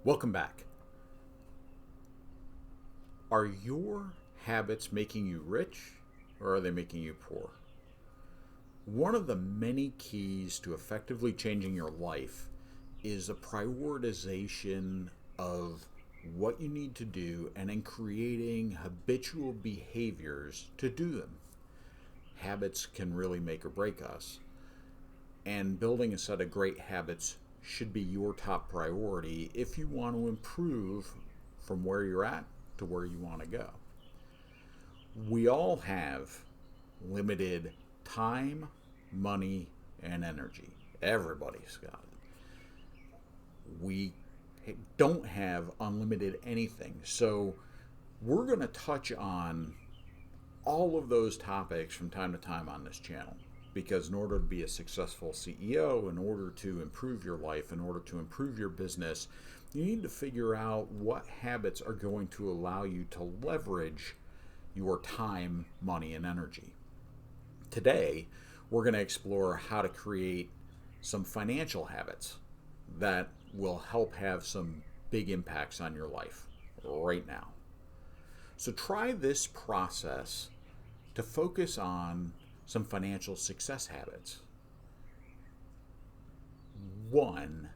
Welcome back. Are your habits making you rich or are they making you poor? One of the many keys to effectively changing your life is a prioritization of what you need to do and in creating habitual behaviors to do them. Habits can really make or break us, and building a set of great habits should be your top priority if you want to improve from where you're at to where you want to go. We all have limited time, money, and energy. Everybody's got it. We don't have unlimited anything. So we're going to touch on all of those topics from time to time on this channel. Because in order to be a successful CEO, in order to improve your life, in order to improve your business, you need to figure out what habits are going to allow you to leverage your time, money, and energy. Today, we're going to explore how to create some financial habits that will help have some big impacts on your life right now. So try this process to focus on some financial success habits. 1,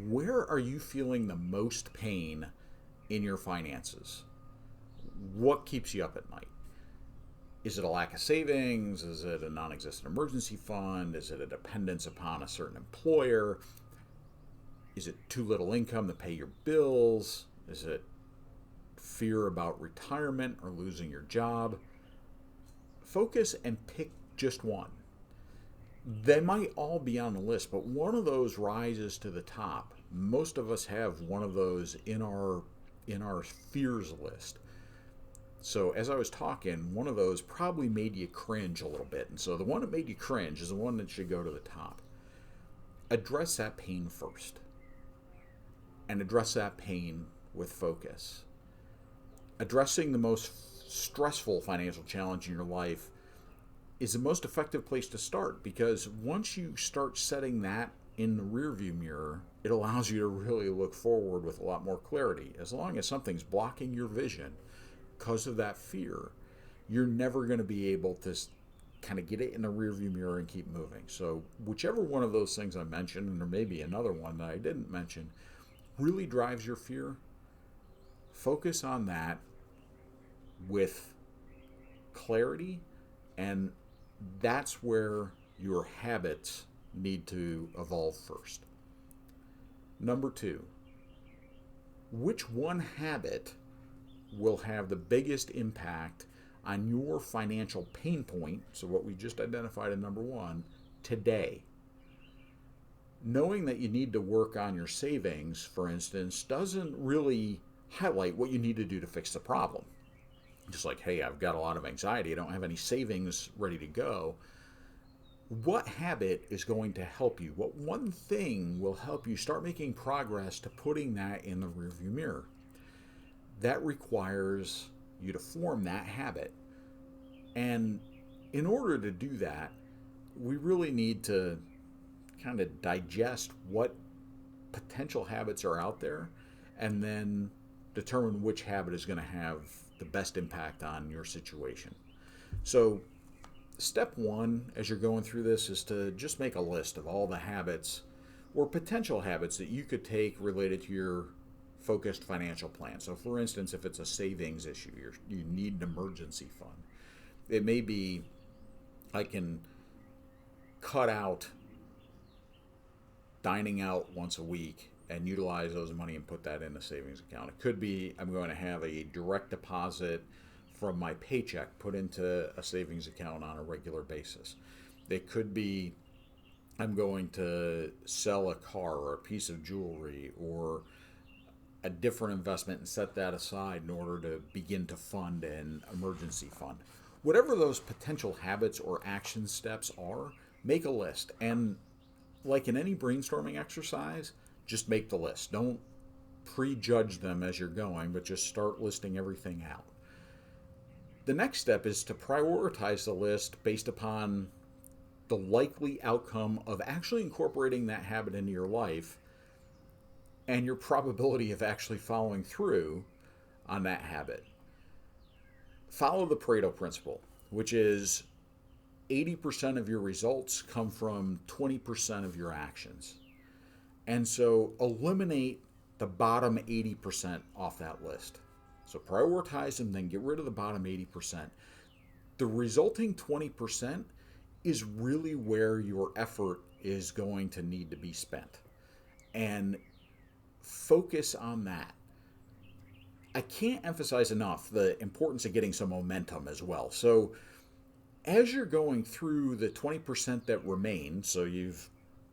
where are you feeling the most pain in your finances? What keeps you up at night? Is it a lack of savings? Is it a non-existent emergency fund? Is it a dependence upon a certain employer? Is it too little income to pay your bills? Is it fear about retirement or losing your job? Focus and pick just one. They might all be on the list, but one of those rises to the top. Most of us have one of those in our fears list. So as I was talking, one of those probably made you cringe a little bit. And so the one that made you cringe is the one that should go to the top. Address that pain first. And address that pain with focus. Addressing the most stressful financial challenge in your life is the most effective place to start, because once you start setting that in the rearview mirror, it allows you to really look forward with a lot more clarity. As long as something's blocking your vision because of that fear, you're never going to be able to kind of get it in the rearview mirror and keep moving. So whichever one of those things I mentioned, and there may be another one that I didn't mention, really drives your fear, focus on that with clarity, and that's where your habits need to evolve first. Number 2, which one habit will have the biggest impact on your financial pain point, so what we just identified in number 1, today? Knowing that you need to work on your savings, for instance, doesn't really highlight what you need to do to fix the problem. Just like, hey, I've got a lot of anxiety, I don't have any savings ready to go. What habit is going to help you? What one thing will help you start making progress to putting that in the rearview mirror? That requires you to form that habit. And in order to do that, we really need to kind of digest what potential habits are out there and then determine which habit is going to have the best impact on your situation. So step 1, as you're going through this, is to just make a list of all the habits or potential habits that you could take related to your focused financial plan. So for instance, if it's a savings issue, you need an emergency fund. It may be, I can cut out dining out once a week and utilize those money and put that in a savings account. It could be, I'm going to have a direct deposit from my paycheck put into a savings account on a regular basis. It could be, I'm going to sell a car or a piece of jewelry or a different investment and set that aside in order to begin to fund an emergency fund. Whatever those potential habits or action steps are, make a list. And like in any brainstorming exercise, just make the list. Don't prejudge them as you're going, but just start listing everything out. The next step is to prioritize the list based upon the likely outcome of actually incorporating that habit into your life and your probability of actually following through on that habit. Follow the Pareto Principle, which is 80% of your results come from 20% of your actions. And so eliminate the bottom 80% off that list. So prioritize them, then get rid of the bottom 80%. The resulting 20% is really where your effort is going to need to be spent. And focus on that. I can't emphasize enough the importance of getting some momentum as well. So as you're going through the 20% that remain, so you've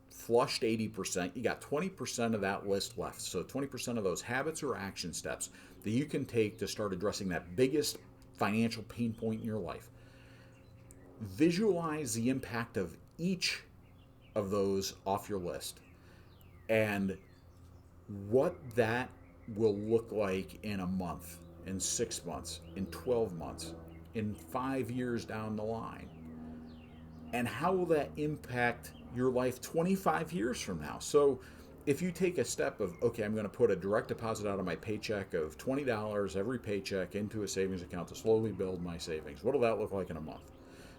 flushed 80%, you got 20% of that list left. So 20% of those habits or action steps that you can take to start addressing that biggest financial pain point in your life. Visualize the impact of each of those off your list and what that will look like in a month, in 6 months, in 12 months, in 5 years down the line. And how will that impact your life 25 years from now? So if you take a step of, okay, I'm going to put a direct deposit out of my paycheck of $20 every paycheck into a savings account to slowly build my savings, what will that look like in a month?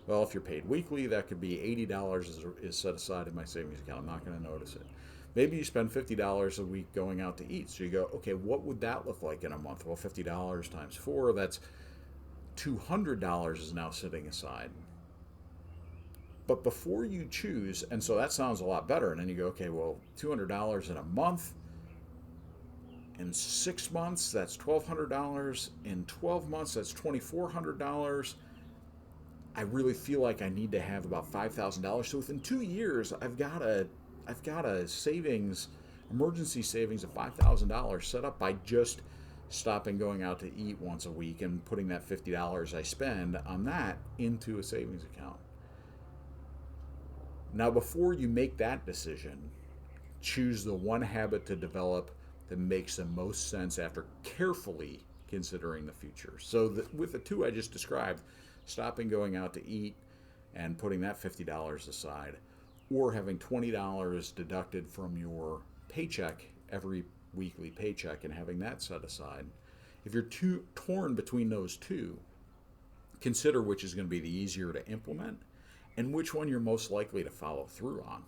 Well, if you're paid weekly, that could be $80 is set aside in my savings account. I'm not going to notice it. Maybe you spend $50 a week going out to eat. So you go, okay, what would that look like in a month? Well, $50 times 4, that's $200 is now sitting aside. But before you choose, and so that sounds a lot better, and then you go, okay, well, $200 in a month, in 6 months, that's $1,200. In 12 months, that's $2,400. I really feel like I need to have about $5,000. So within 2 years, I've got a savings, emergency savings of $5,000 set up by just stopping going out to eat once a week and putting that $50 I spend on that into a savings account. Now, before you make that decision, choose the one habit to develop that makes the most sense after carefully considering the future. So with the two I just described, stopping going out to eat and putting that $50 aside, or having $20 deducted from your paycheck, every weekly paycheck, and having that set aside. If you're torn between those two, consider which is going to be the easier to implement and which one you're most likely to follow through on.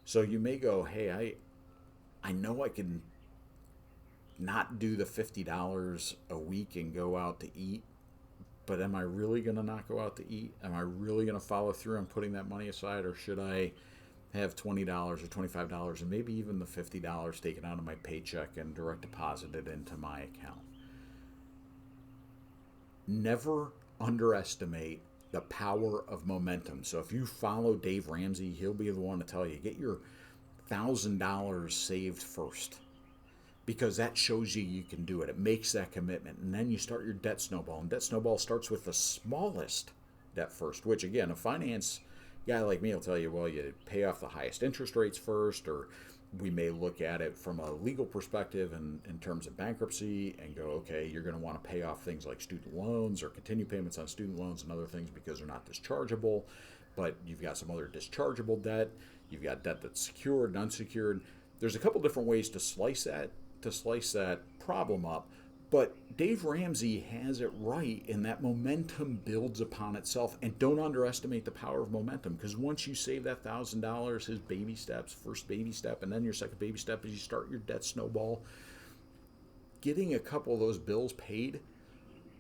So you may go, hey, I know I can not do the $50 a week and go out to eat, but am I really going to not go out to eat? Am I really going to follow through on putting that money aside, or should I have $20 or $25 and maybe even the $50 taken out of my paycheck and direct deposited into my account? Never underestimate the power of momentum. So if you follow Dave Ramsey, he'll be the one to tell you, get your $1,000 saved first, because that shows you can do it. It makes that commitment. And then you start your debt snowball. And debt snowball starts with the smallest debt first, which again, a finance guy like me will tell you, well, you pay off the highest interest rates first, or we may look at it from a legal perspective and in terms of bankruptcy and go, okay, you're going to want to pay off things like student loans or continue payments on student loans and other things because they're not dischargeable, but you've got some other dischargeable debt. You've got debt that's secured and unsecured. There's a couple different ways to slice that problem up, but Dave Ramsey has it right in that momentum builds upon itself. And don't underestimate the power of momentum, because once you save that $1,000, his baby steps, first baby step, and then your second baby step is you start your debt snowball. Getting a couple of those bills paid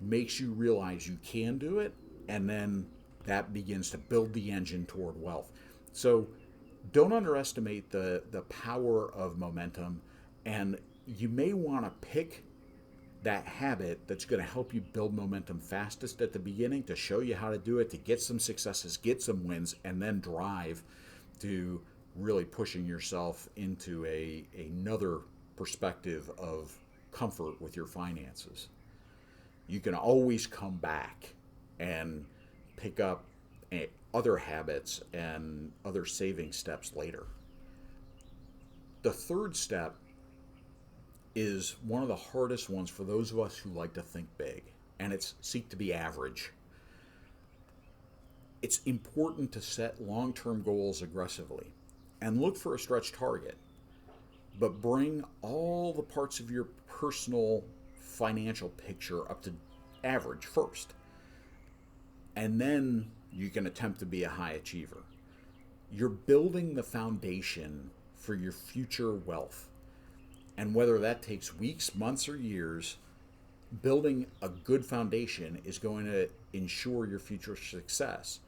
makes you realize you can do it, and then that begins to build the engine toward wealth. So don't underestimate the power of momentum, and you may want to pick that habit that's going to help you build momentum fastest at the beginning to show you how to do it, to get some successes, get some wins, and then drive to really pushing yourself into another perspective of comfort with your finances. You can always come back and pick up other habits and other saving steps later. The third step is one of the hardest ones for those of us who like to think big, and it's seek to be average. It's important to set long-term goals aggressively and look for a stretch target, but bring all the parts of your personal financial picture up to average first. And then you can attempt to be a high achiever. You're building the foundation for your future wealth. And whether that takes weeks, months, or years, building a good foundation is going to ensure your future success.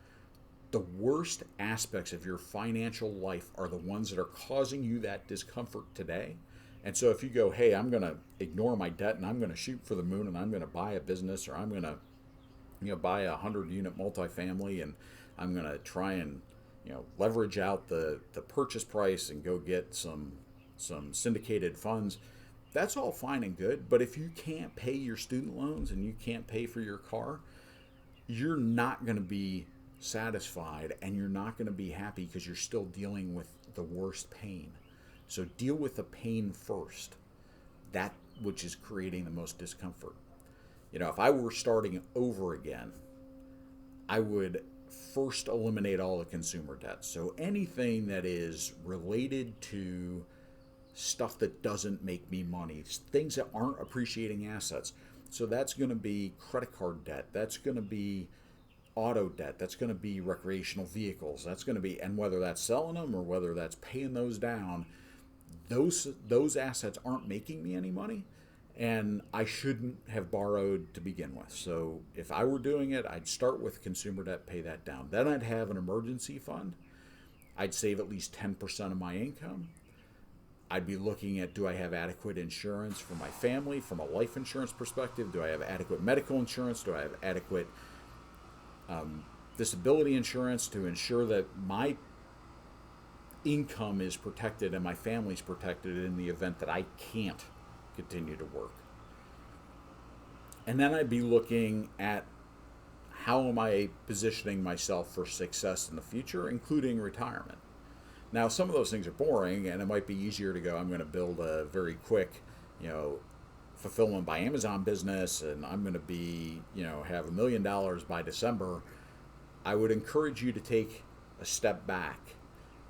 The worst aspects of your financial life are the ones that are causing you that discomfort today. And so if you go, hey, I'm going to ignore my debt and I'm going to shoot for the moon and I'm going to buy a business, or I'm going to buy a 100-unit multifamily, and I'm going to try and leverage out the purchase price and go get some syndicated funds. That's all fine and good, but if you can't pay your student loans and you can't pay for your car, you're not going to be satisfied and you're not going to be happy, because you're still dealing with the worst pain. So deal with the pain first, that which is creating the most discomfort. If I were starting over again, I would first eliminate all the consumer debt. So anything that is related to stuff that doesn't make me money, things that aren't appreciating assets. So that's going to be credit card debt. That's going to be auto debt. That's going to be recreational vehicles. That's going to be, and whether that's selling them or whether that's paying those down, those assets aren't making me any money, and I shouldn't have borrowed to begin with. So if I were doing it, I'd start with consumer debt, pay that down. Then I'd have an emergency fund. I'd save at least 10% of my income. I'd be looking at, do I have adequate insurance for my family from a life insurance perspective? Do I have adequate medical insurance? Do I have adequate disability insurance to ensure that my income is protected and my family's protected in the event that I can't continue to work? And then I'd be looking at, how am I positioning myself for success in the future, including retirement? Now, some of those things are boring, and it might be easier to go, I'm going to build a very quick, fulfillment by Amazon business, and I'm going to be, have $1 million by December. I would encourage you to take a step back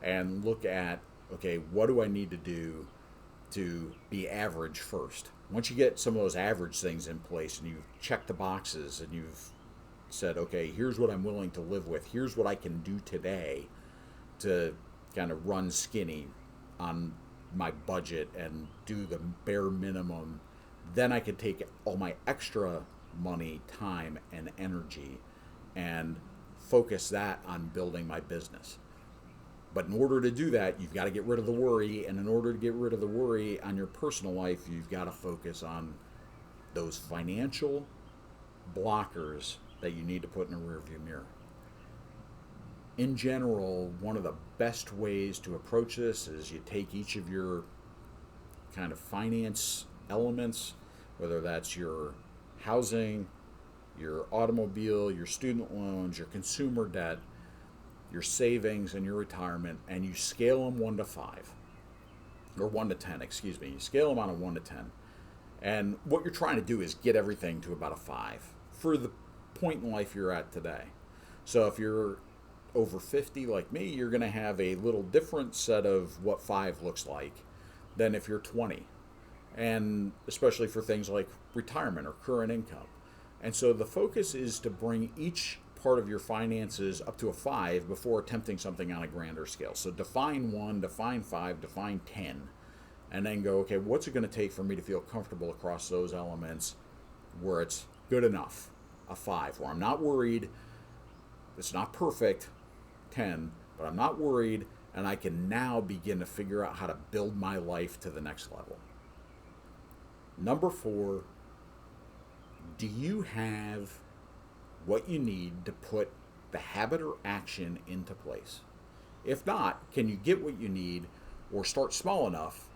and look at, okay, what do I need to do to be average first? Once you get some of those average things in place and you've checked the boxes and you've said, okay, here's what I'm willing to live with, here's what I can do today to kind of run skinny on my budget and do the bare minimum, then I could take all my extra money, time, and energy and focus that on building my business. But in order to do that, you've got to get rid of the worry, and in order to get rid of the worry on your personal life, you've got to focus on those financial blockers that you need to put in a rearview mirror. In general, one of the best ways to approach this is you take each of your kind of finance elements, whether that's your housing, your automobile, your student loans, your consumer debt, your savings, and your retirement, and you scale them 1 to 5, or 1 to 10, excuse me. You scale them on a 1 to 10. And what you're trying to do is get everything to about a 5 for the point in life you're at today. So if you're over 50 like me, you're going to have a little different set of what 5 looks like than if you're 20. And especially for things like retirement or current income. And so the focus is to bring each part of your finances up to a 5 before attempting something on a grander scale. So define 1, define 5, define 10, and then go, okay, what's it going to take for me to feel comfortable across those elements where it's good enough, a 5, where I'm not worried, it's not perfect, 10, but I'm not worried, and I can now begin to figure out how to build my life to the next level. Number 4, do you have what you need to put the habit or action into place? If not, can you get what you need or start small enough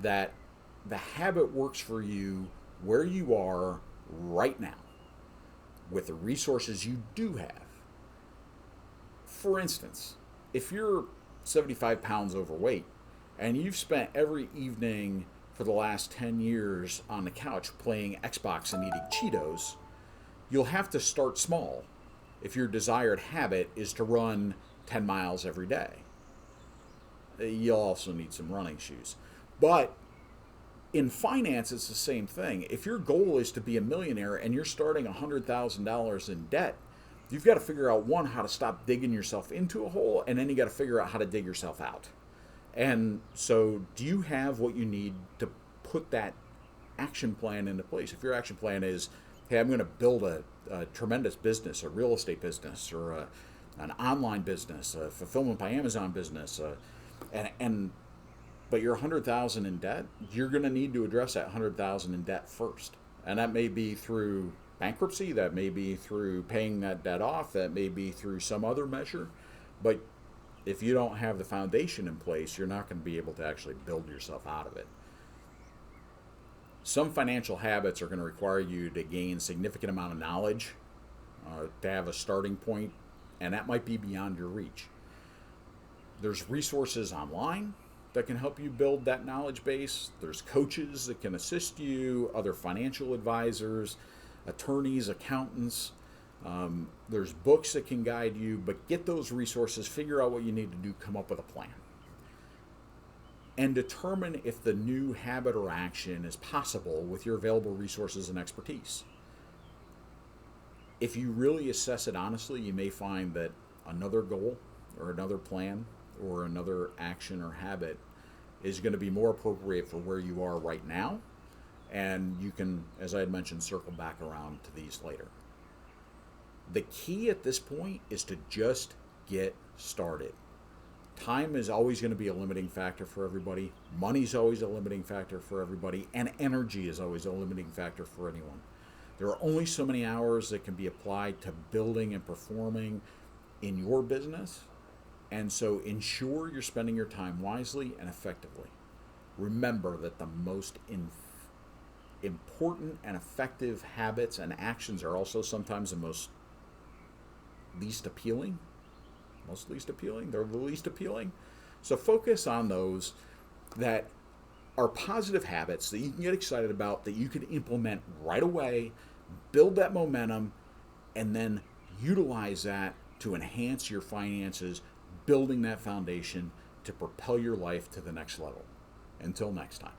that the habit works for you where you are right now with the resources you do have? For instance, if you're 75 pounds overweight and you've spent every evening for the last 10 years on the couch playing Xbox and eating Cheetos, you'll have to start small if your desired habit is to run 10 miles every day. You'll also need some running shoes. But in finance, it's the same thing. If your goal is to be a millionaire and you're starting $100,000 in debt, you've got to figure out, one, how to stop digging yourself into a hole, and then you got to figure out how to dig yourself out. And so, do you have what you need to put that action plan into place? If your action plan is, hey, I'm going to build a tremendous business, a real estate business, or an online business, a fulfillment by Amazon business, and but you're 100,000 in debt, you're going to need to address that 100,000 in debt first. And that may be through bankruptcy, that may be through paying that debt off, that may be through some other measure. But if you don't have the foundation in place, you're not going to be able to actually build yourself out of it. Some financial habits are going to require you to gain significant amount of knowledge to have a starting point, and that might be beyond your reach. There's resources online that can help you build that knowledge base. There's coaches that can assist you, other financial advisors, attorneys, accountants. There's books that can guide you, but get those resources, figure out what you need to do, come up with a plan. And determine if the new habit or action is possible with your available resources and expertise. If you really assess it honestly, you may find that another goal or another plan or another action or habit is going to be more appropriate for where you are right now. And you can, as I had mentioned, circle back around to these later. The key at this point is to just get started. Time is always going to be a limiting factor for everybody. Money is always a limiting factor for everybody. And energy is always a limiting factor for anyone. There are only so many hours that can be applied to building and performing in your business. And so ensure you're spending your time wisely and effectively. Remember that the most important and effective habits and actions are also sometimes the most least appealing. They're the least appealing. So focus on those that are positive habits that you can get excited about, that you can implement right away, build that momentum, and then utilize that to enhance your finances, building that foundation to propel your life to the next level. Until next time.